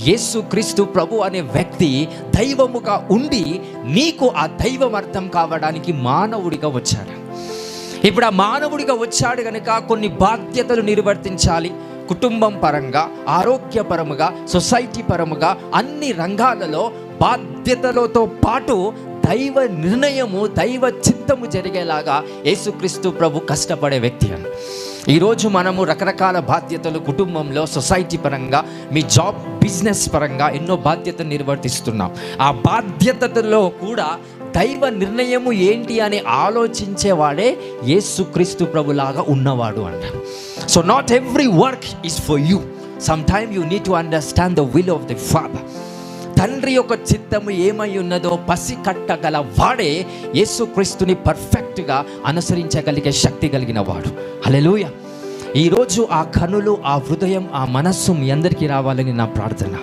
యేసుక్రీస్తు ప్రభు అనే వ్యక్తి దైవముగా ఉండి నీకు ఆ దైవం అర్థం కావడానికి మానవుడిగా వచ్చాడు. ఇప్పుడు ఆ మానవుడిగా వచ్చాడు కనుక కొన్ని బాధ్యతలు నిర్వర్తించాలి. కుటుంబం పరంగా, ఆరోగ్యపరముగా, సొసైటీ పరముగా, అన్ని రంగాలలో బాధ్యతలతో పాటు దైవ నిర్ణయము, దైవ చిత్తము జరిగేలాగా యేసుక్రీస్తు ప్రభు కష్టపడే వ్యక్తి అని. ఈరోజు మనము రకరకాల బాధ్యతలు కుటుంబంలో, సొసైటీ పరంగా, మీ జాబ్, బిజినెస్ పరంగా ఎన్నో బాధ్యతలు నిర్వర్తిస్తున్నాం. ఆ బాధ్యతలో కూడా దైవ నిర్ణయము ఏంటి అని ఆలోచించేవాడే యేసుక్రీస్తు ప్రభులాగా ఉన్నవాడు అంట. So not every work is for you. Some time you need to understand the will of the father. తండ్రి యొక్క చిత్తము ఏమై ఉన్నదో పసికట్టగల వాడే యేసుక్రీస్తుని పర్ఫెక్ట్గా అనుసరించగలిగే శక్తి కలిగిన వాడు. హల్లెలూయా. ఈరోజు ఆ కనులు, ఆ హృదయం, ఆ మనస్సు మీ అందరికీ రావాలని నా ప్రార్థన.